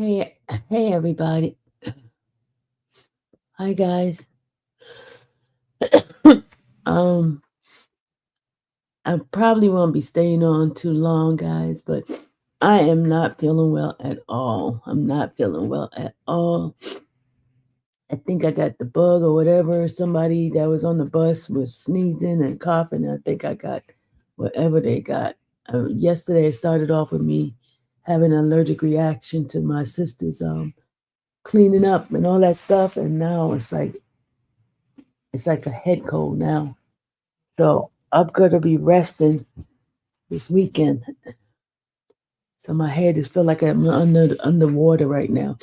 Hey everybody. Hi guys. um I probably won't be staying on too long, guys, but I am not feeling well at all. I'm not feeling well at all. I think I got the bug or whatever. Somebody that was on the bus was sneezing and coughing. I think I got whatever they got. Yesterday it started off with me having an allergic reaction to my sister's cleaning up and all that stuff, and now it's like a head cold now. So I'm gonna be resting this weekend. So my head just feel like I'm underwater right now.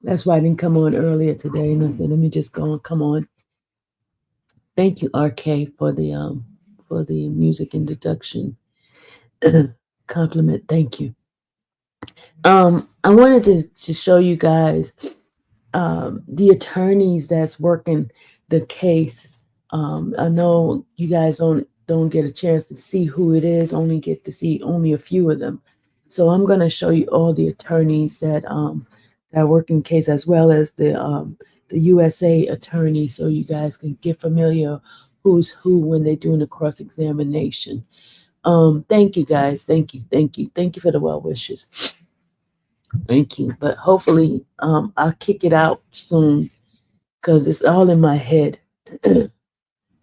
That's why I didn't come on earlier today. And I said, let me just go and come on. Thank you, RK, for the music introduction compliment. Thank you. I wanted to show you guys the attorneys that's working the case. I know you guys don't get a chance to see who it is, only get to see only a few of them. So I'm going to show you all the attorneys that work in the case, as well as the USA attorney, so you guys can get familiar who's who when they're doing the cross examination. Thank you guys. Thank you for the well wishes. Thank you. But hopefully, I'll kick it out soon because it's all in my head.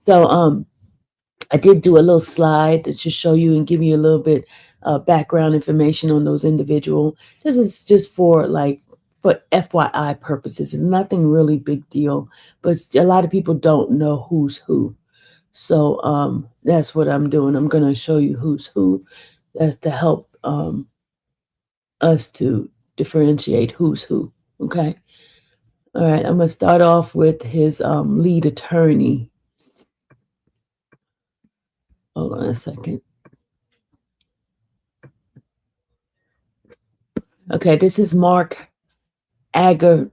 So, I did do a little slide to just show you and give you a little bit background information on those individual. This is just for FYI purposes, and nothing really big deal. But a lot of people don't know who's who. So that's what I'm doing. I'm going to show you who's who. That's to help us to differentiate who's who. Okay. All right. I'm going to start off with his lead attorney. Hold on a second. Okay, this is Mark Agnifilo.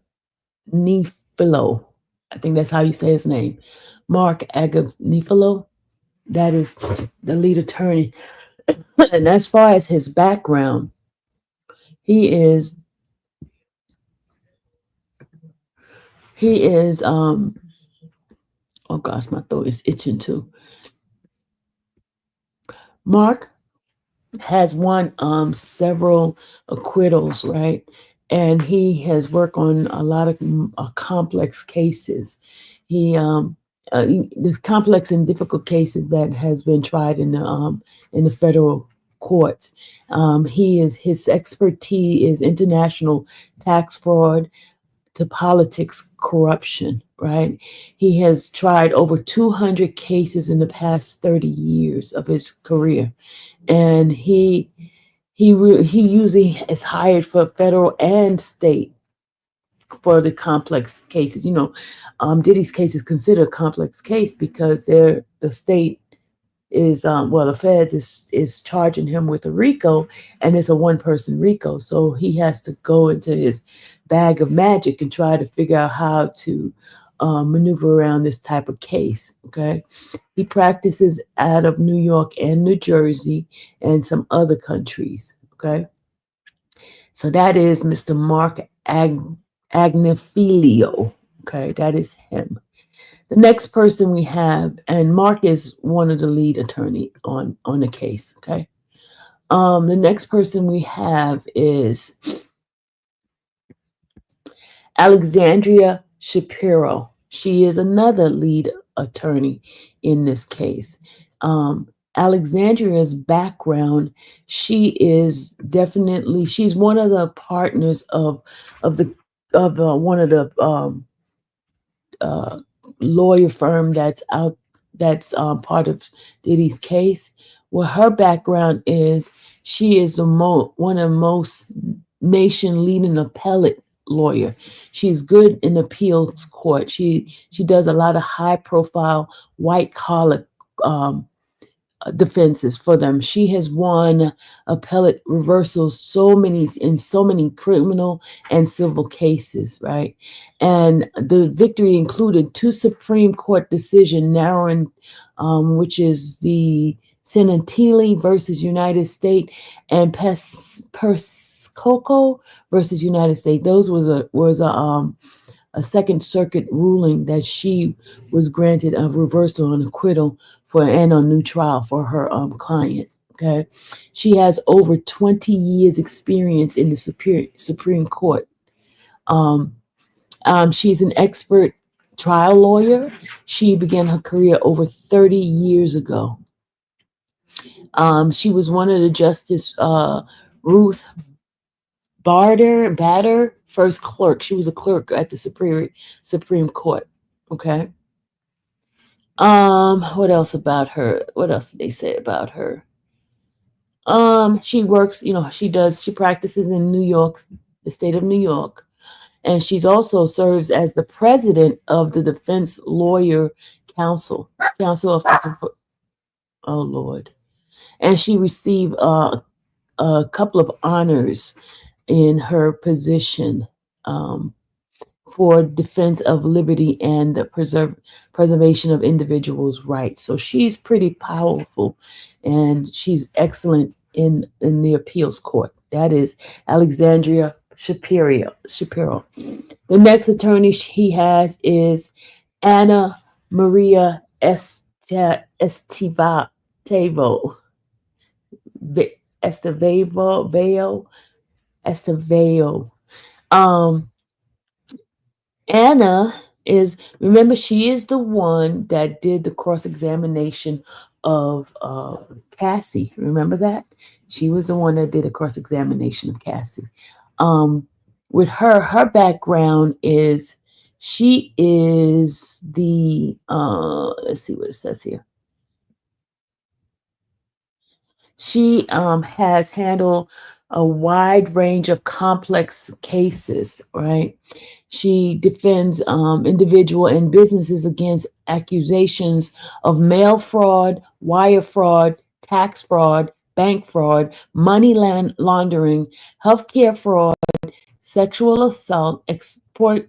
I think that's how you say his name. Mark Agnifilo. That is the lead attorney. And as far as his background, he is oh gosh, my throat is itching too. Mark has won several acquittals, right? And he has worked on a lot of complex cases. He the complex and difficult cases that has been tried in the federal courts. His expertise is international tax fraud to politics corruption, right? He has tried over 200 cases in the past 30 years of his career, and he usually is hired for federal and state for the complex cases. Diddy's case is considered a complex case because the state is the feds is charging him with a RICO, and it's a one person RICO, so he has to go into his bag of magic and try to figure out how to maneuver around this type of case. Okay, he practices out of New York and New Jersey and some other countries. Okay, so that is Mr. Mark Agnifilo. Okay, that is him. The next person we have, and Mark is one of the lead attorney on the case. Okay. The next person we have is Alexandria Shapiro. She is another lead attorney in this case. Alexandria's background, she's one of the partners of one of the lawyer firm that's part of Diddy's case. Well, her background is she is one of the most nation leading appellate lawyer. She's good in appeals court. She does a lot of high profile white collar defenses for them. She has won appellate reversals so many criminal and civil cases, right? And the victory included 2 Supreme Court decision narrowing, which is the Senatili versus United States, and Perscoco versus United States. Those was a Second Circuit ruling that she was granted a reversal and acquittal for and a new trial for her client. Okay, she has over 20 years experience in the Supreme Court. Um, she's an expert trial lawyer. She began her career over 30 years ago. She was one of the Justice Ruth Bader first clerk. She was a clerk at the Supreme Court. Okay. What else about her? What else did they say about her? She works, she practices in New York, the state of New York, and she's also serves as the president of the Defense Lawyer Council of, oh Lord. And she received a couple of honors in her position. For defense of liberty and the preservation of individuals' rights. So she's pretty powerful, and she's excellent in the appeals court. That is Alexandria Shapiro. The next attorney he has is Anna Maria Estivo. Estevao. Estevao. Um, Anna remember, she is the one that did the cross examination of Cassie. Remember that? She was the one that did a cross examination of Cassie. Um, with her background is she is the, let's see what it says here. She has handled a wide range of complex cases, right? She defends individual and businesses against accusations of mail fraud, wire fraud, tax fraud, bank fraud, money laundering, healthcare fraud, sexual assault,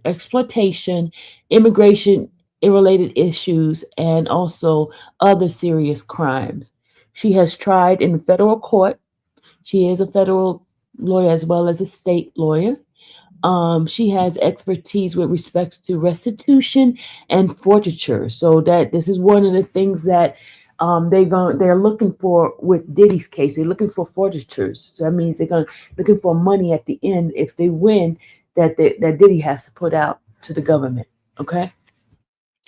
exploitation, immigration related issues, and also other serious crimes. She has tried in federal court. She is a federal lawyer as well as a state lawyer. She has expertise with respect to restitution and forfeiture. So that this is one of the things that they're looking for with Diddy's case. They're looking for forfeitures. So that means they're looking for money at the end if they win that Diddy has to put out to the government. Okay,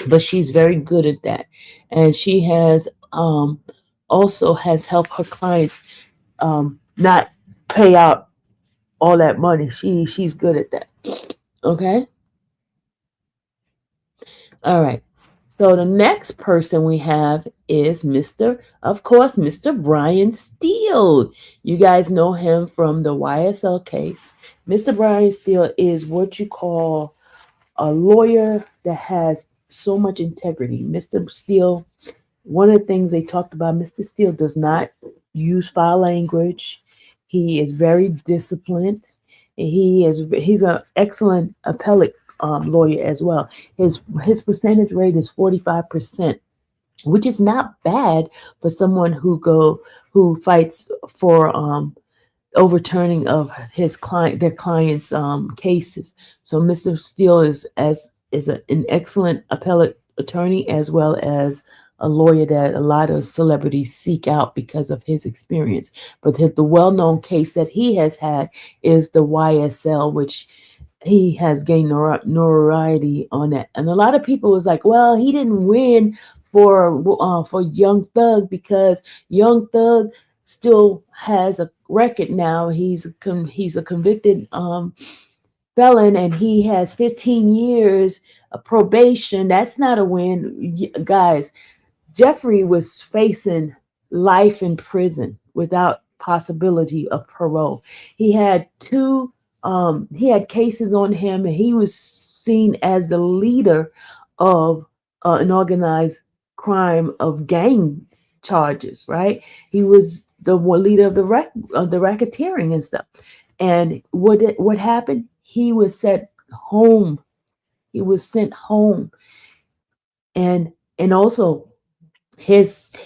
but she's very good at that, and she has also has helped her clients not pay out all that money. She's good at that. Okay. All right. So the next person we have is of course, Mr. Brian Steele. You guys know him from the YSL case. Mr. Brian Steele is what you call a lawyer that has so much integrity. Mr. Steele, one of the things they talked about, Mr. Steele does not use foul language. He is very disciplined. He's an excellent appellate lawyer as well. His percentage rate is 45%, which is not bad for someone who fights for overturning of their clients' cases. So Mr. Steele is an excellent appellate attorney as well as a lawyer that a lot of celebrities seek out because of his experience. But the well-known case that he has had is the YSL, which he has gained notoriety on that. And a lot of people was like, well, he didn't win for Young Thug because Young Thug still has a record now. He's a convicted felon, and he has 15 years of probation. That's not a win, guys. Jeffrey was facing life in prison without possibility of parole. He had he had cases on him, and he was seen as the leader of an organized crime of gang charges, right? He was the leader of the racketeering and stuff. And what happened? He was sent home. He was sent home, and also Once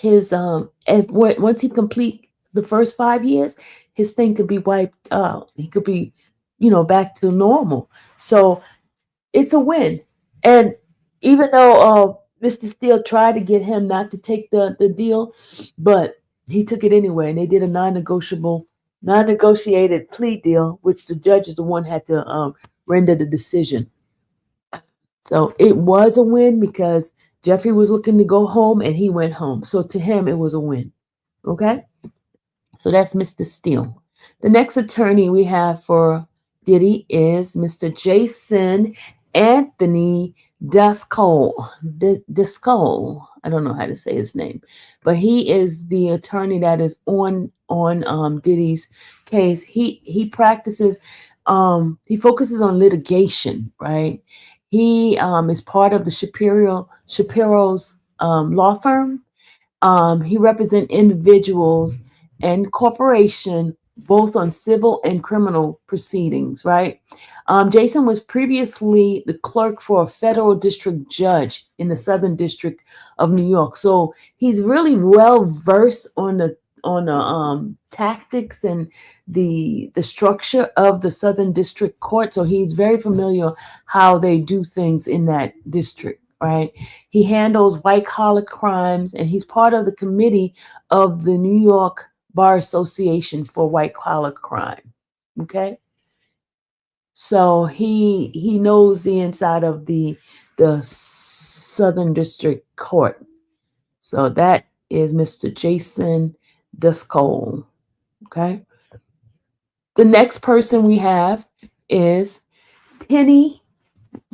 he complete the first 5 years, his thing could be wiped out. He could be, back to normal. So it's a win. And even though Mr. Steele tried to get him not to take the deal, but he took it anyway, and they did a non-negotiated plea deal, which the judge is the one had to render the decision. So it was a win because Jeffrey was looking to go home and he went home. So to him, it was a win. Okay? So that's Mr. Steele. The next attorney we have for Diddy is Mr. Jason Anthony Dusco. Dusco. I don't know how to say his name, but he is the attorney that is on Diddy's case. He practices. He focuses on litigation, right? He is part of the Shapiro's law firm. He represents individuals and corporation both on civil and criminal proceedings, right? Jason was previously the clerk for a federal district judge in the Southern District of New York. So he's really well versed on the tactics and the structure of the Southern District Court. So he's very familiar how they do things in that district, right? He handles white collar crimes, and he's part of the committee of the New York Bar Association for white collar crime. Okay, so he knows the inside of the Southern District Court. So that is Mr. Jason Dusco. Okay, the next person we have is Tenny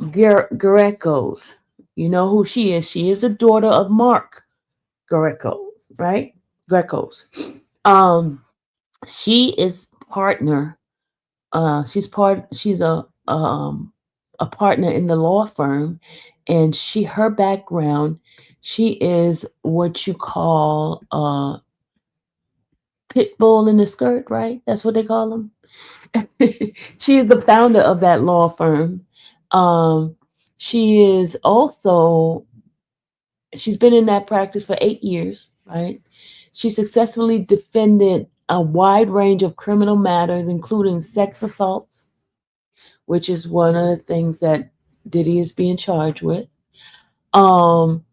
Greckos. You know who she is. She is the daughter of Mark Greckos, right? Greckos. Um, she is partner. She's a partner in the law firm, and her background. She is what you call a pit bull in the skirt, right? That's what they call them. She is the founder of that law firm. Um, she is also she's been in that practice for 8 years, right? She successfully defended a wide range of criminal matters, including sex assaults, which is one of the things that Diddy is being charged with. Um,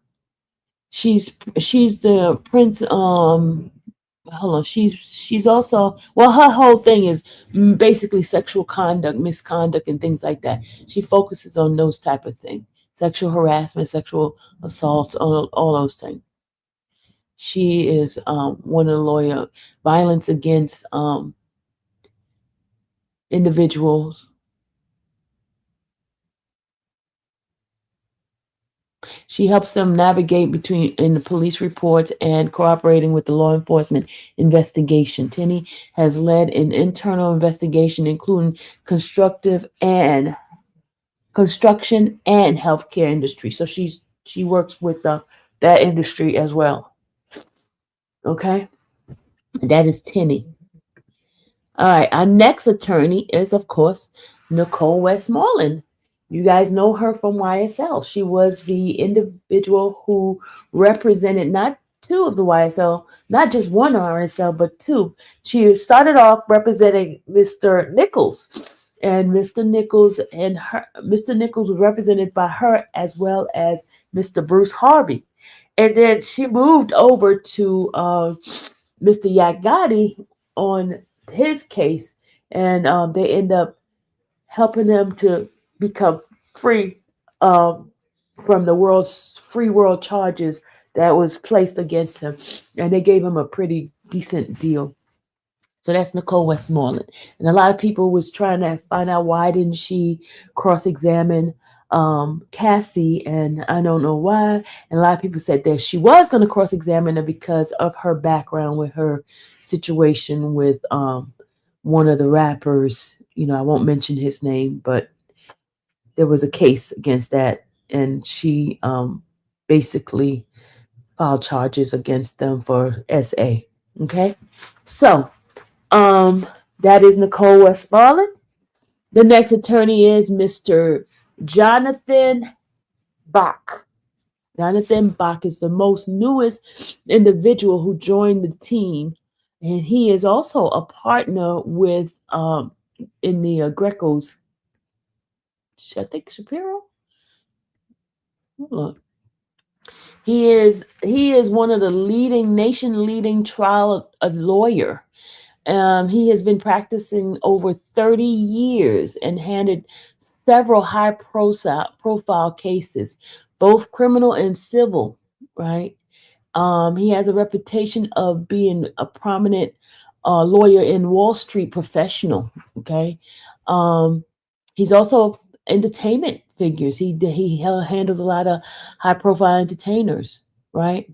she's the prince. Hold on. She's also, well, her whole thing is basically sexual conduct, misconduct, and things like that. She focuses on those type of things: sexual harassment, sexual assault, all those things. She is one of the lawyer violence against individuals. She helps them navigate between in the police reports and cooperating with the law enforcement investigation. Tenny has led an internal investigation, including construction and healthcare industry. So she works with that industry as well. Okay, that is Tenny. All right, our next attorney is, of course, Nicole Westmoreland. You guys know her from YSL. She was the individual who represented not two of the YSL, not just one RSL, but two. She started off representing Mr. Nichols, and Mr. Nichols was represented by her as well as Mr. Bruce Harvey. And then she moved over to Mr. Yagati on his case, and they end up helping him to become free from the free world charges that was placed against him, and they gave him a pretty decent deal. So that's Nicole Westmoreland, and a lot of people was trying to find out why didn't she cross-examine Cassie, and I don't know why. And a lot of people said that she was going to cross-examine her because of her background with her situation with one of the rappers. I won't mention his name, but there was a case against that, and she basically filed charges against them for SA. Okay, so that is Nicole Westmoreland. The next attorney is Mr. Jonathan Bach. Jonathan Bach is the most newest individual who joined the team, and he is also a partner with in the Greckos. I think Shapiro. Hold on. He is one of the nation leading trial lawyer. He has been practicing over 30 years and handled several high profile cases, both criminal and civil, right? He has a reputation of being a prominent lawyer in Wall Street professional. Okay, um, he's also entertainment figures. He handles a lot of high profile entertainers, right?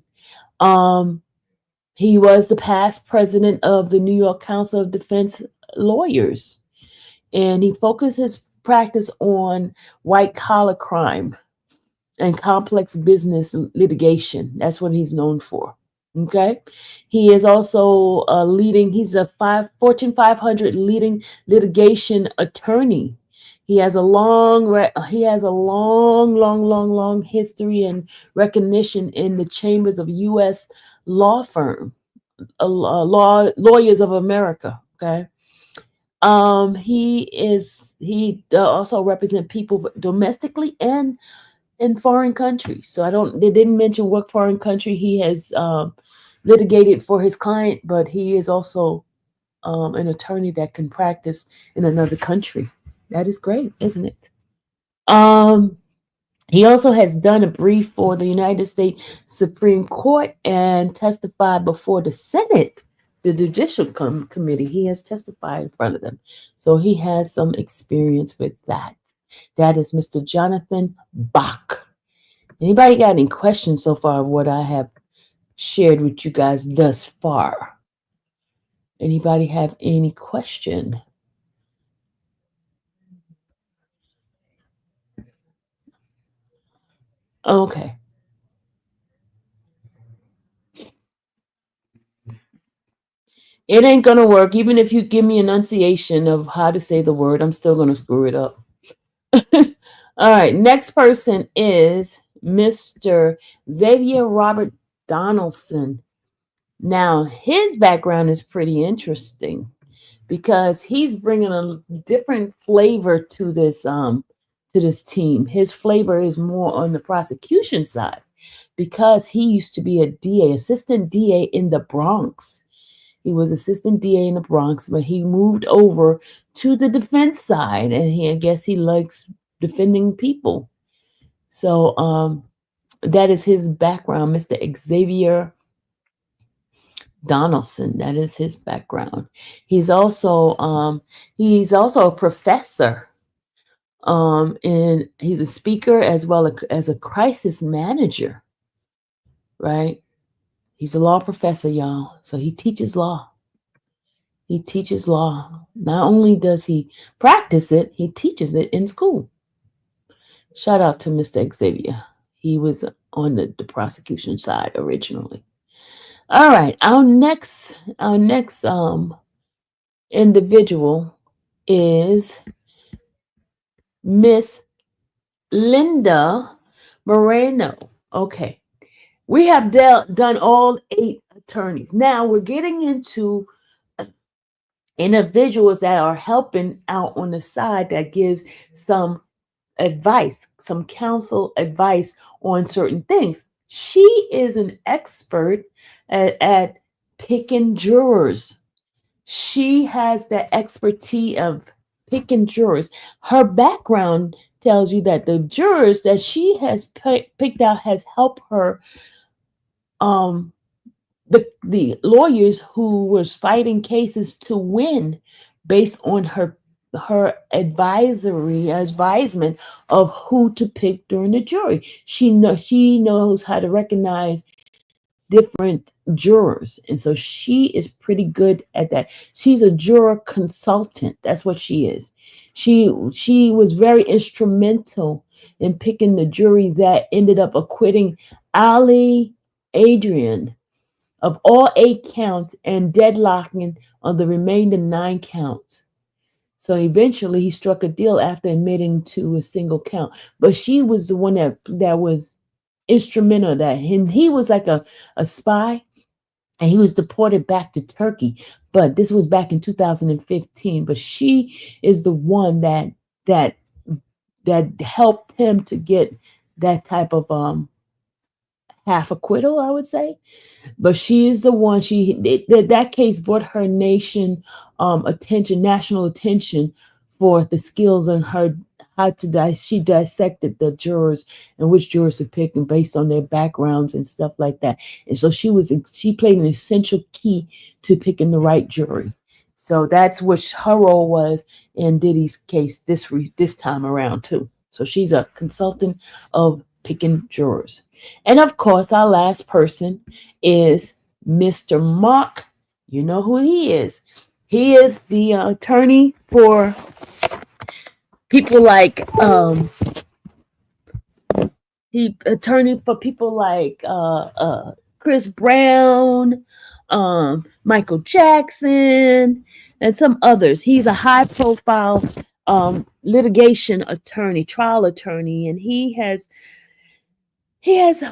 Um, he was the past president of the New York Council of Defense Lawyers, and he focuses practice on white collar crime and complex business litigation. That's what he's known for. Okay. He is also he's a Fortune 500 leading litigation attorney. He has a long history and recognition in the chambers of U.S. law firm, lawyers of America. Okay. He also represent people domestically and in foreign countries. So they didn't mention what foreign country he has litigated for his client, but he is also an attorney that can practice in another country. That is great, isn't it? Um, he also has done a brief for the United States Supreme Court and testified before the Senate, the Judicial Committee. He has testified in front of them. So he has some experience with that. That is Mr. Jonathan Bach. Anybody got any questions so far of what I have shared with you guys thus far? Anybody have any question? Okay. It ain't gonna work. Even if you give me enunciation of how to say the word, I'm still gonna screw it up. All right. Next person is Mr. Xavier Robert Donaldson. Now, his background is pretty interesting because he's bringing a different flavor to this team. His flavor is more on the prosecution side because he used to be a DA, assistant DA in the Bronx. He was assistant DA in the Bronx, but he moved over to the defense side, and I guess he likes defending people. So that is his background, Mr. Xavier Donaldson. That is his background. He's also a professor, and he's a speaker as well as a crisis manager. Right? He's a law professor, y'all. So he teaches law. He teaches law. Not only does he practice it, he teaches it in school. Shout out to Mr. Xavier. He was on the prosecution side originally. All right, our next individual is Miss Linda Moreno. Okay, we have done all 8 attorneys. Now we're getting into individuals that are helping out on the side that gives some advice, some counsel advice on certain things. She is an expert at picking jurors. She has the expertise of picking jurors. Her background tells you that the jurors that she has picked out has helped her um the lawyers who was fighting cases to win based on her advisement of who to pick during the jury. She knows how to recognize different jurors, and so she is pretty good at that. She's a juror consultant. That's what she is. She was very instrumental in picking the jury that ended up acquitting Ali Adrian of all 8 counts and deadlocking on the remaining 9 counts. So eventually he struck a deal after admitting to a single count. But she was the one that was instrumental of that. And he was like a spy, and he was deported back to Turkey. But this was back in 2015. But she is the one that that helped him to get that type of half acquittal, I would say. But she is the one. That case brought her nation attention, national attention, for the skills and her how to she dissected the jurors and which jurors to pick and based on their backgrounds and stuff like that. And so she played an essential key to picking the right jury. So that's what her role was in Diddy's case this time around too. So she's a consultant of picking jurors. And of course, our last person is Mr. Mark. You know who he is. He is the attorney for people like Chris Brown, Michael Jackson, and some others. He's a high profile litigation attorney, trial attorney, and he has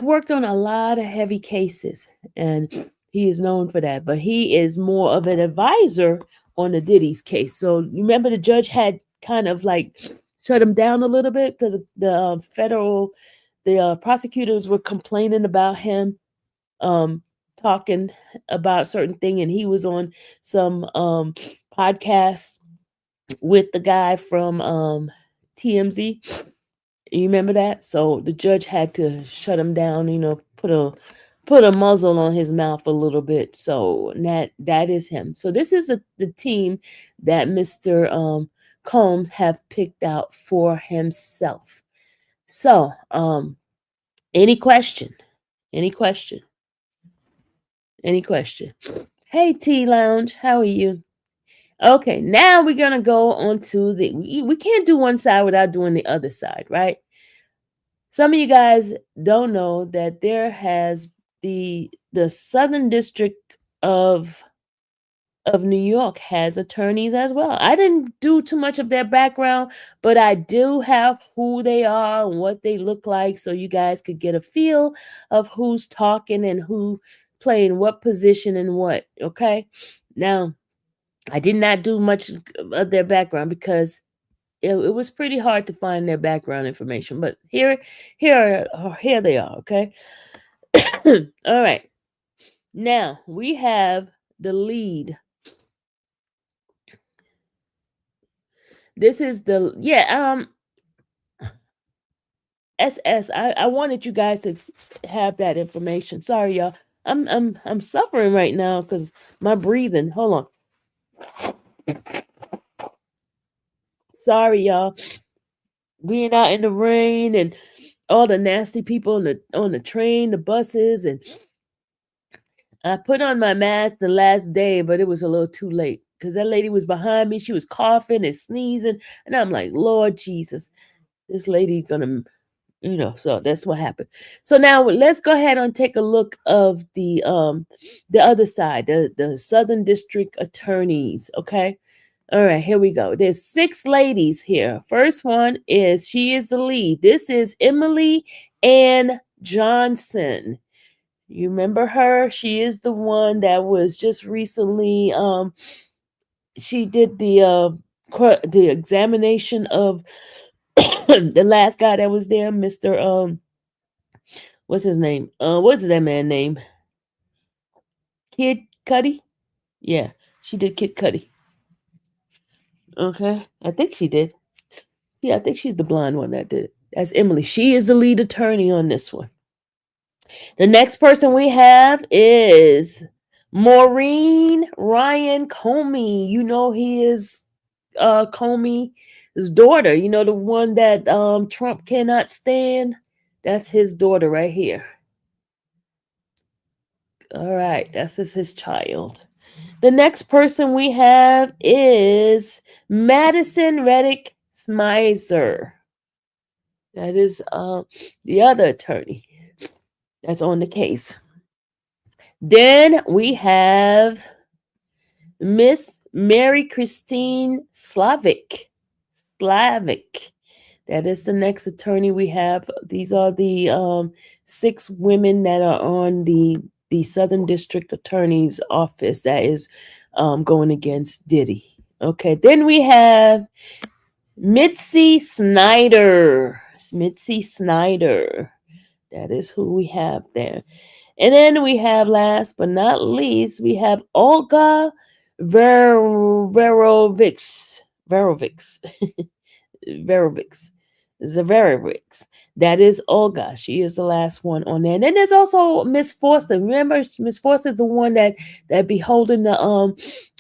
worked on a lot of heavy cases, and he is known for that. But he is more of an advisor on the Diddy's case. So you remember the judge had kind of like shut him down a little bit because the prosecutors were complaining about him talking about certain thing, and he was on some podcast with the guy from TMZ. You remember that? So the judge had to shut him down, put a muzzle on his mouth a little bit. So that is him. So this is the team that Mr. Combs have picked out for himself. So any question? Any question? Any question? Hey, T Lounge, how are you? Okay, now we're gonna go on to we can't do one side without doing the other side, right? Some of you guys don't know that there has the Southern District of New York has attorneys as well. I didn't do too much of their background, but I do have who they are and what they look like, so you guys could get a feel of who's talking and who playing what position and what. Okay, now I did not do much of their background because it was pretty hard to find their background information, but here they are. Okay. All right, now we have the lead. This is SS. I wanted you guys to have that information. Sorry, y'all. I'm suffering right now because my breathing. Hold on. Sorry, y'all. Being out in the rain and all the nasty people on the train, the buses, and I put on my mask the last day, but it was a little too late because that lady was behind me. She was coughing and sneezing, and I'm like, Lord Jesus, this lady gonna, So that's what happened. So now let's go ahead and take a look of the other side, the Southern District attorneys. Okay. All right, here we go. There's 6 ladies here. First one she is the lead. This is Emily Ann Johnson. You remember her? She is the one that was just recently she did the examination of the last guy that was there, Mr. What's his name? What's that man name? Kid Cudi? Yeah, she did Kid Cudi. Okay, I think she did. Yeah, I think she's the blonde one that did it. That's Emily. She is the lead attorney on this one. The next person we have is Moren Comey. You know he is Comey's daughter. You know the one that Trump cannot stand? That's his daughter right here. All right, that's his child. The next person we have is Madison Smeiser. That is the other attorney that's on the case. Then we have Miss Mary Christine Slavic. That is the next attorney we have. These are the 6 women that are on the Southern District Attorney's office that is going against Diddy. Okay, then we have Mity Snider. Mity Snider. That is who we have there. And then we have, last but not least, we have Olga Verroix. Verroix. Verowicz. Zavarowicz. That is Olga. She is the last one on there. And then there's also Miss Forster. Remember, Miss Forster is the one that be holding the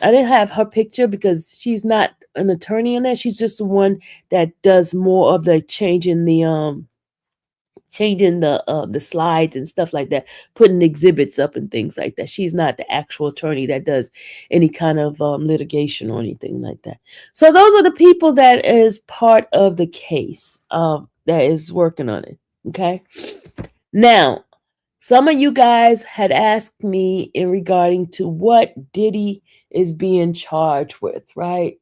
I didn't have her picture because she's not an attorney on that. She's just the one that does more of the changing the slides and stuff like that, putting exhibits up and things like that. She's not the actual attorney that does any kind of litigation or anything like that. So those are the people that is part of the case that is working on it. Okay. Now, some of you guys had asked me in regarding to what Diddy is being charged with, right?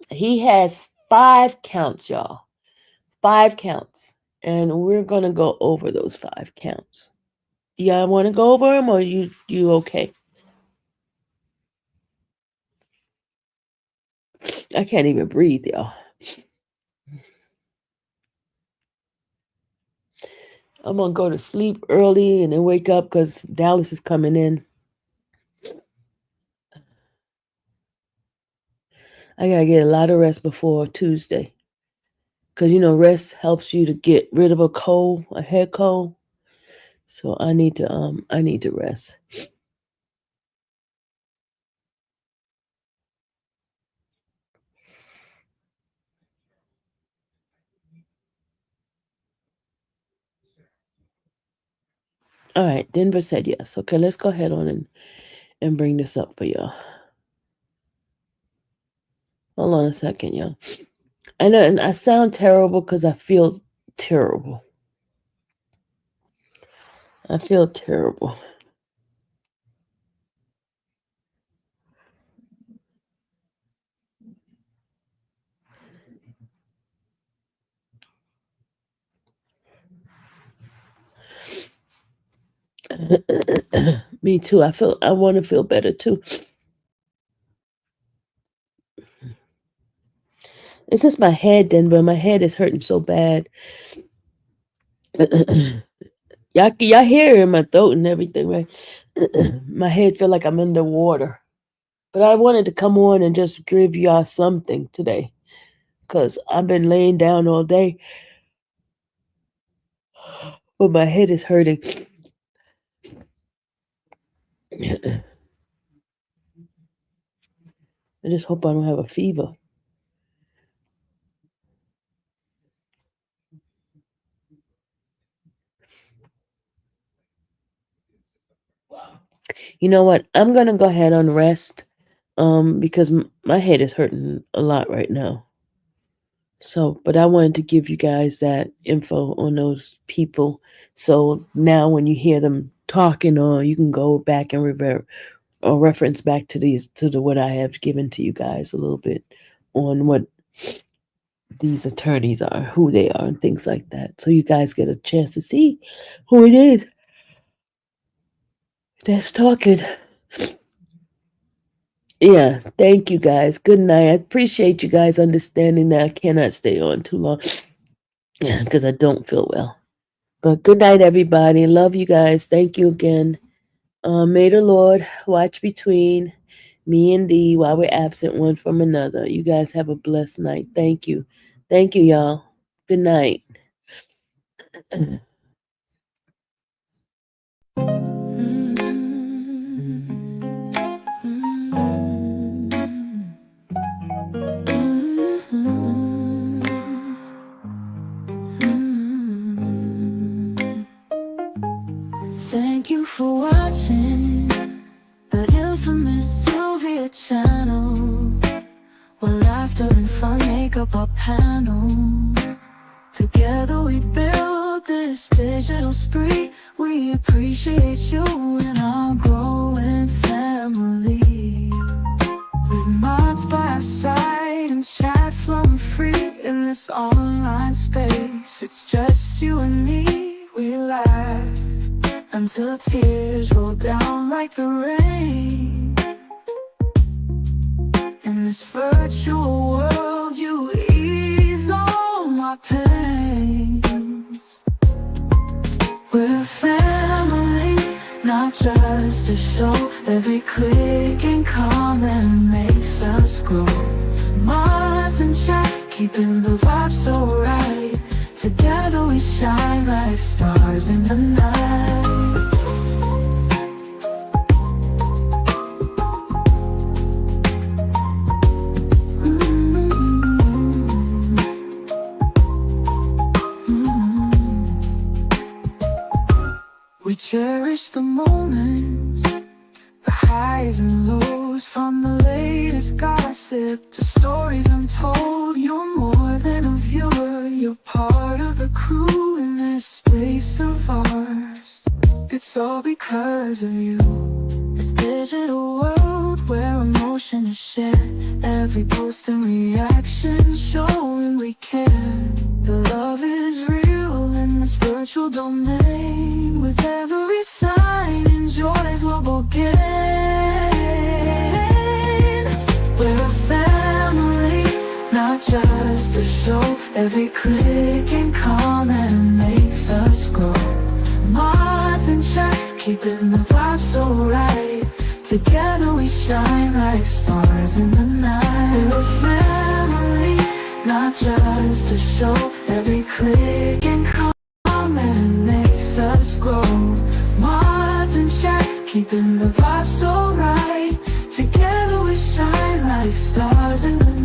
He has 5 counts, y'all. 5 counts. And we're going to go over those 5 counts. Do y'all want to go over them or you okay? I can't even breathe, y'all. I'm going to go to sleep early and then wake up because Dallas is coming in. I got to get a lot of rest before Tuesday. Because, rest helps you to get rid of a head cold. So I need to rest. All right, Denver said yes. Okay, let's go ahead on and bring this up for y'all. Hold on a second, y'all. I know, and I sound terrible because I feel terrible. I feel terrible. Me too. I want to feel better too. It's just my head, Denver. My head is hurting so bad. Y'all hear it in my throat and everything, right? My head feel like I'm underwater. But I wanted to come on and just give y'all something today. Because I've been laying down all day. But my head is hurting. I just hope I don't have a fever. You know what? I'm going to go ahead and rest. Because my head is hurting a lot right now. So, but I wanted to give you guys that info on those people. So now when you hear them talking, or you can go back and reference back to what I have given to you guys a little bit on what these attorneys are, who they are, and things like that. So you guys get a chance to see who it is that's talking. Yeah, thank you guys. Good night. I appreciate you guys understanding that I cannot stay on too long. Yeah, because I don't feel well. But good night, everybody. Love you guys. Thank you again. May the Lord watch between me and thee while we're absent one from another. You guys have a blessed night. Thank you. Thank you, y'all. Good night. Thank you for watching the infamous Xavier channel, where laughter and fun make up our panel. Together we build this digital spree. We appreciate you and our growing family. With minds by our side and chat flowing free in this online space. It's just you and me, we laugh until tears roll down like the rain. In this virtual world, you ease all my pains. We're family, not just a show. Every click and comment makes us grow. Mods and chat, keeping the vibe so right. Together we shine like stars in the night. We cherish the moments, the highs and lows, from the latest gossip to stories untold. You're more than a viewer, you're part of the crew in this space of ours. It's all because of you. This digital world where emotion is shared, every post and reaction showing we care. The love is real in this virtual domain. With every sign, enjoys what we'll gain. We're a family, not just a show. Every click and comment makes us grow. Mods and chat, keeping the vibe so right. Together we shine like stars in the night. We're a family, not just a show. Every click and comment makes us grow. Mods and chat, keeping the vibe so right. Together we shine like stars in the night.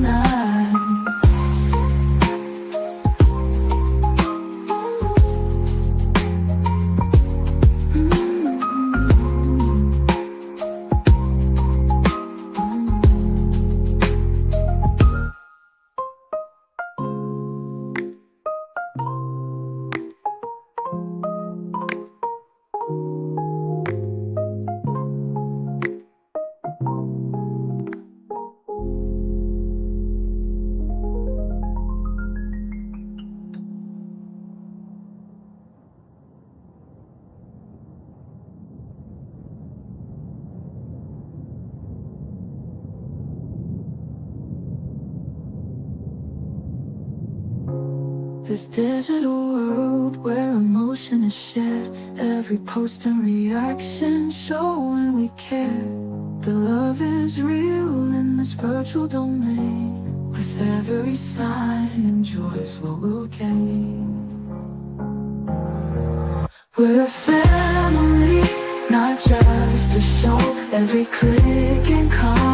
This digital world where emotion is shared, every post and reaction showing we care. The love is real in this virtual domain. With every sign, enjoys what we'll gain. We're a family, not just a show. Every click and comment